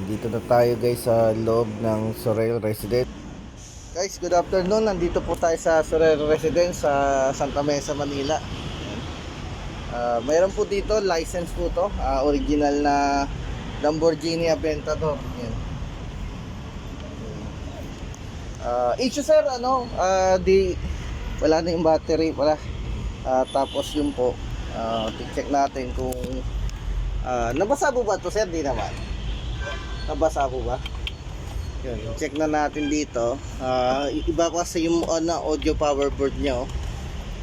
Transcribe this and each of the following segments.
Dito na tayo guys sa loob ng Sorel Residence. Guys, good afternoon. Nandito po tayo sa Sorel Residence sa Santa Mesa, Manila. Mayroon po dito, license po to. Original na Lamborghini Aventador. Yan. Issue sir, wala na yung battery pala. Tapos yun po, check natin kung nabasa po ba to sir? Di naman. Nabasa po ba? Yun, check na natin dito. Iba kasi yung audio power board nyo.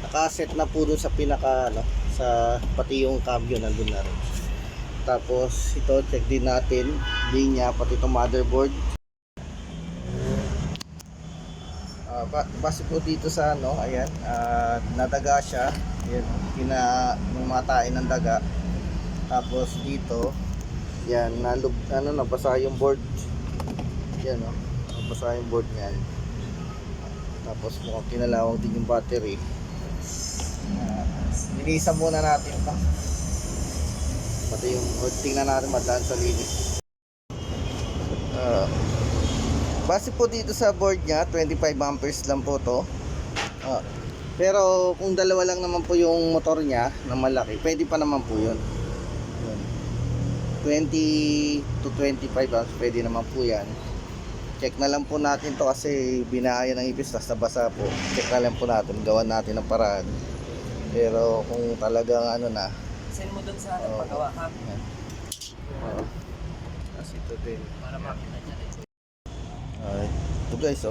Nakaset na po dun sa pinaka sa pati yung cambio nandun na rin. Tapos ito check din natin linya pati itong motherboard. Base po dito sa ayan, nadaga siya. Ayan, matain ng daga. Tapos dito yan, nabasa yung board. Yan nabasa yung board niyan. Tapos mukhang kinalawang din yung battery. Linisan muna natin ito. Pati yung tingnan natin madaan sa linis. Base po dito sa board niya, 25 amperes lang po to. Pero kung dalawa lang naman po yung motor niya na malaki, pwede pa naman po yun. 20 to 25 amps, pwede naman po yan. Check na lang po natin to kasi binaya ng ipis tas nabasa po. Check na lang po natin, gawan natin ng paraan. Pero kung talagang send mo dun sa paggawa ha. Kasi ito din Para makita niya rin. ito guys,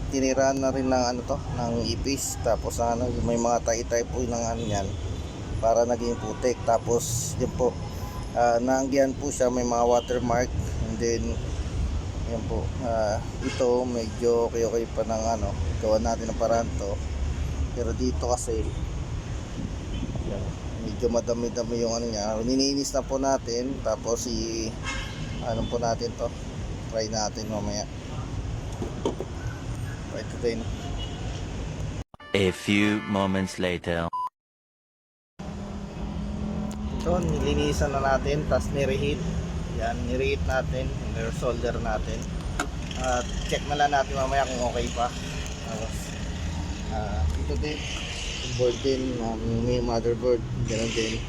tinirahan na rin ng ng ipis. Tapos may mga tay-tay po ng yan para naging putik. Tapos yun po, naanggihan po siya, may mga watermark. And then yan po, ito medyo okay pa ng gawa natin ng paraan to. Pero dito kasi yan, medyo madami-dami yung niya. Nininis na po natin. Tapos po natin to, try natin mamaya. Right today. A few moments later. So, nilinisan na natin, tapos nireheat. Yan, nireheat natin, solder natin. Check na lang natin mamaya kung okay pa. Tapos, ito din, yung board din, may motherboard, ganoon din.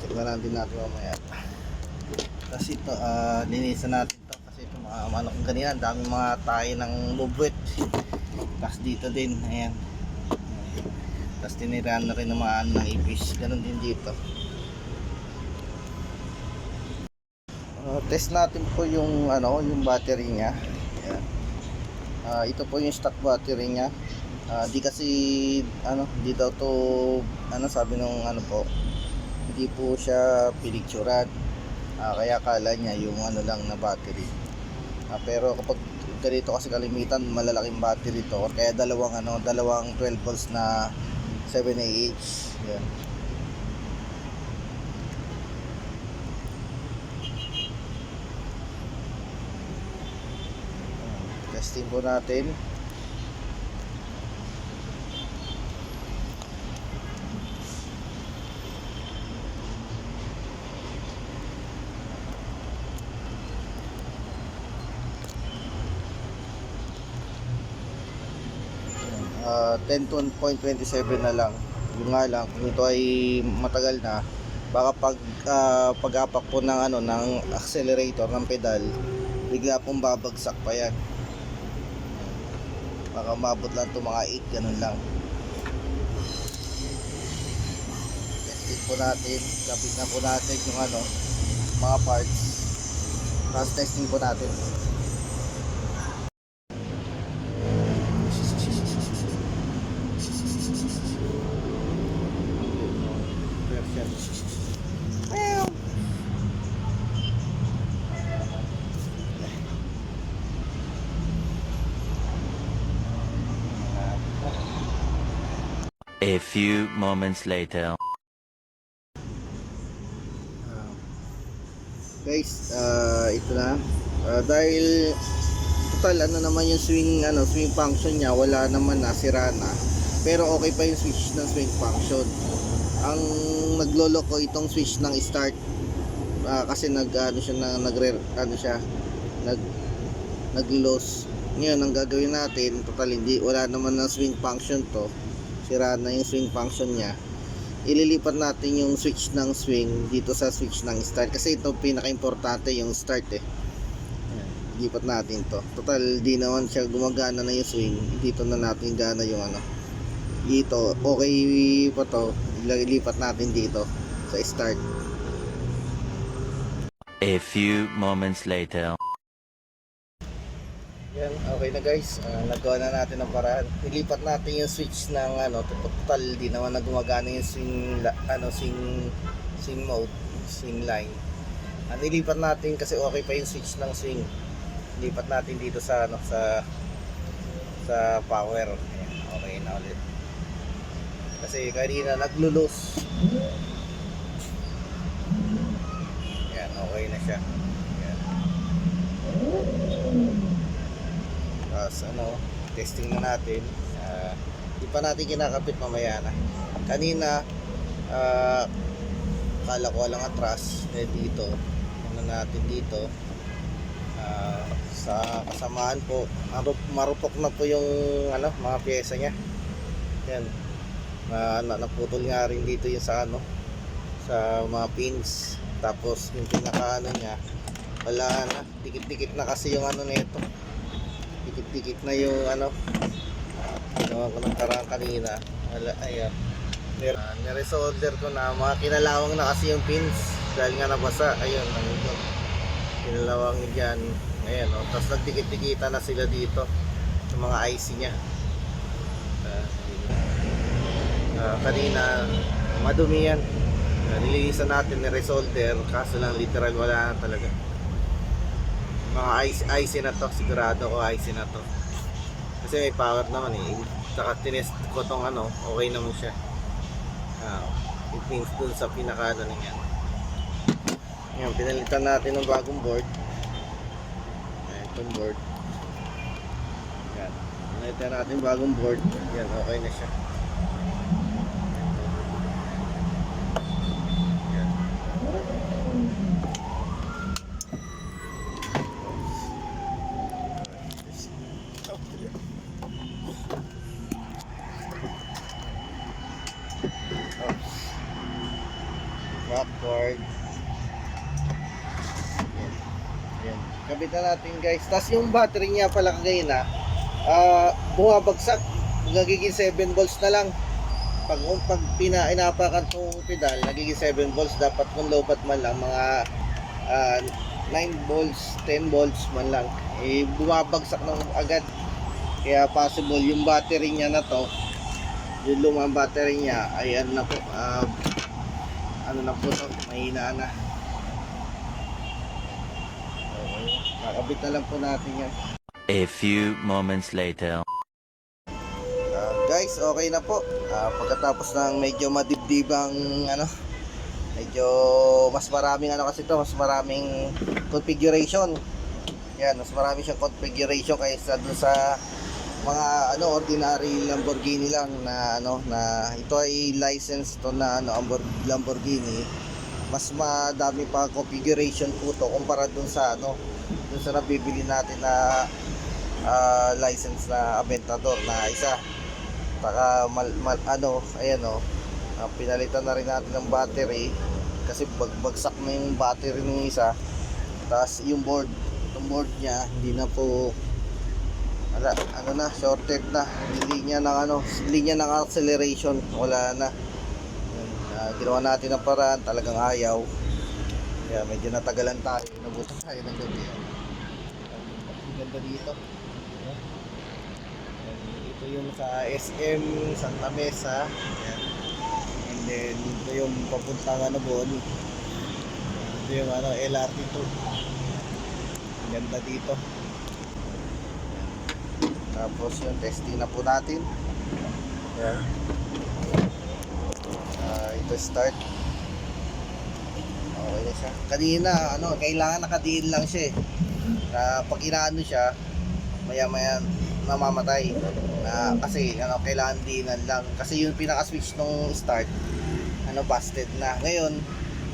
Check na lang din natin mamaya. Tapos ito, linisan natin to kasi ito, kung ganyan, daming mga tayo ng bubwet. Tapos dito din, ayan. Tapos tinirahan na rin ng mga ng ipis, ganoon din dito. Test natin po yung yung battery niya. Ayan. Ito po yung stock battery niya. Di kasi hindi daw to sabi nung po, hindi po siya pinicturan. Kaya kala niya yung lang na battery. Pero kapag ganito kasi kalimitan malalaking battery to, kaya dalawang 12 volts na 7AH. Ayan. Testing po natin. Uh, 10.27 na lang. Yung nga lang kung ito ay matagal na, baka pag-apak po ng accelerator ng pedal, bigla pong babagsak pa yan. Baka mabot lang ito mga 8, ganun lang. Testing po natin, kapit na po natin yung mga parts. Tapos testing po natin. A few moments later. Guys, ito na. Dahil total naman yung swing function niya, wala naman, nasira na. Pero okay pa yung switch ng swing function. Ang nagloloko itong switch ng start kasi ano siya na nag-loss. Ngayon ang gagawin natin, total hindi wala naman ng swing function to. Sira na yung swing function niya. Ililipat natin yung switch ng swing dito sa switch ng start kasi ito pinaka-importante yung start eh. Ayan, lipat natin to. Total di naman siya gumagana na yung swing. Dito na natin gana yung ano. Dito okay pa to. Ililipat natin dito sa start. A few moments later. Yan, okay na guys. Nagawa na natin ang paraan. Nilipat natin yung switch ng ano, total di naman na gumagana yung swing mode, swing line. Nilipat natin kasi okay pa yung switch ng swing. Nilipat natin dito sa ano sa power. Ayan, okay na ulit. Kasi kanina naglo-loss. Yan, okay na siya. Yan. Tapos ano, testing na natin. Di pa natin kinakapit, mamaya na. Kanina kala ko walang atras dito. Ano natin dito, sa kasamaan po marupok na po yung ano, mga pyesa niya. Yan, naputol nga rin dito yung sa ano, sa mga pins. Tapos yung pinaka ano niya, wala na, dikit-dikit na kasi yung ano nito. Dikit-dikit na yung ano, ginawa ko ng karang kanina. Wala, ayan. Niresolder ko na, mga kinalawang na kasi yung pins dahil nga nabasa. Ayun, kinalawang dyan. Ayan, oh. Tapos nagdikit-dikita na sila dito sa mga IC nya. Kanina madumi yan. Nililisan natin, niresolder, kaso lang literal wala na talaga. Mga IC na to, sigurado ko IC na to. Kasi may power naman eh. Saka tinest ko tong ano, okay naman siya. It means dun sa pinaka-ano niyan. Ngayon, pinalitan natin ng bagong board. Ayan, itong board. Yan. Pinalitan natin yung bagong board. Yan, okay na siya. Yan. Backward. Yan. Kapitan natin guys. Tapos yung battery niya pala kagayin na bumabagsak. Nagiging 7 volts na lang. Pag inapakan tong pedal, nagiging 7 volts. Dapat kung low bat man lang, mga 9 volts, 10 volts man lang. Bumabagsak ng agad. Kaya possible yung battery niya na to, yung lumang battery niya ay ano na po, ano na po to, mahina na. Okay, nakabit na lang po natin yan. A few moments later. Guys, okay na po. Pagkatapos ng medyo madibdibang ano, medyo mas maraming ano kasi to, mas maraming configuration. Yan, mas marami siyang configuration kaysa dun sa mga ano ordinary Lamborghini lang na ano, na ito ay license to na ano Lamborghini. Mas madami pa configuration po to kumpara dun sa ano, dun sa nabibili natin na license na Aventador na isa. Saka ano, ayan oh, pinalitan na rin natin ng battery kasi bagsak na yung battery ng isa. Tapos yung board, itong board niya hindi na po ano na, shorted na linya ng ano, linya ng acceleration, wala na. Ginawa natin ang paraan, talagang ayaw. Kaya medyo natagalan tayo, nabutan tayo ng gabi. Ang ganda dito. Ito yung sa SM Santa Mesa. Ayan. And then ito yung papuntang ano doon. Ito yung ano, LRT2. Ang ganda dito. Tapos yung testing na po natin. Ayan. Ito start. Okay na siya. Kanina ano, kailangan nakadiin lang siya eh. Pag inaano siya, maya maya mamamatay. Kasi ano, kailangan diinan lang. Kasi yung pinaka-switch nung start, ano, busted na. Ngayon,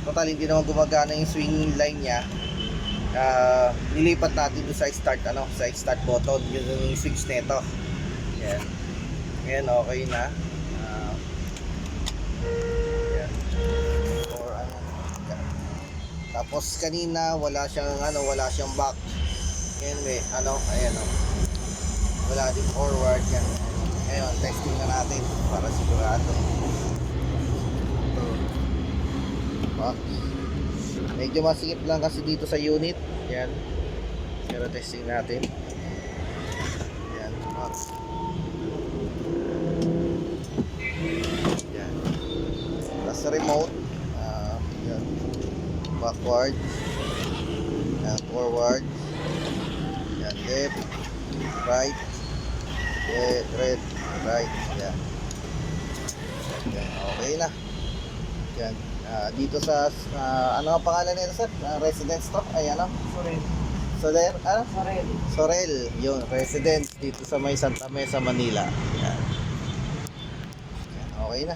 total hindi naman gumagana yung swing line niya. Nilipat natin doon sa start sa start button, yun yung switch nito. Yan. Ngayon okay na. Yan. Or yan. Tapos kanina wala siyang back. Ngayon may ayan wala din forward yan. Ngayon testing na natin para sigurado. Back. Medyo masikip lang kasi dito sa unit. Yan. Pero testing natin. Yan. Back. Yan. Tapos sa remote. Yan. Backward. Yan. Forward. Yan. Left. Right. Left. Right. Yan. Yan. Okay na. Yan. Dito sa ano ang pangalan nito sir? Residence to? Ay Sorel. Soler? Sorel. Sorel, yun, residence dito sa may Santa Mesa, Manila. Yan. Yan, okay na.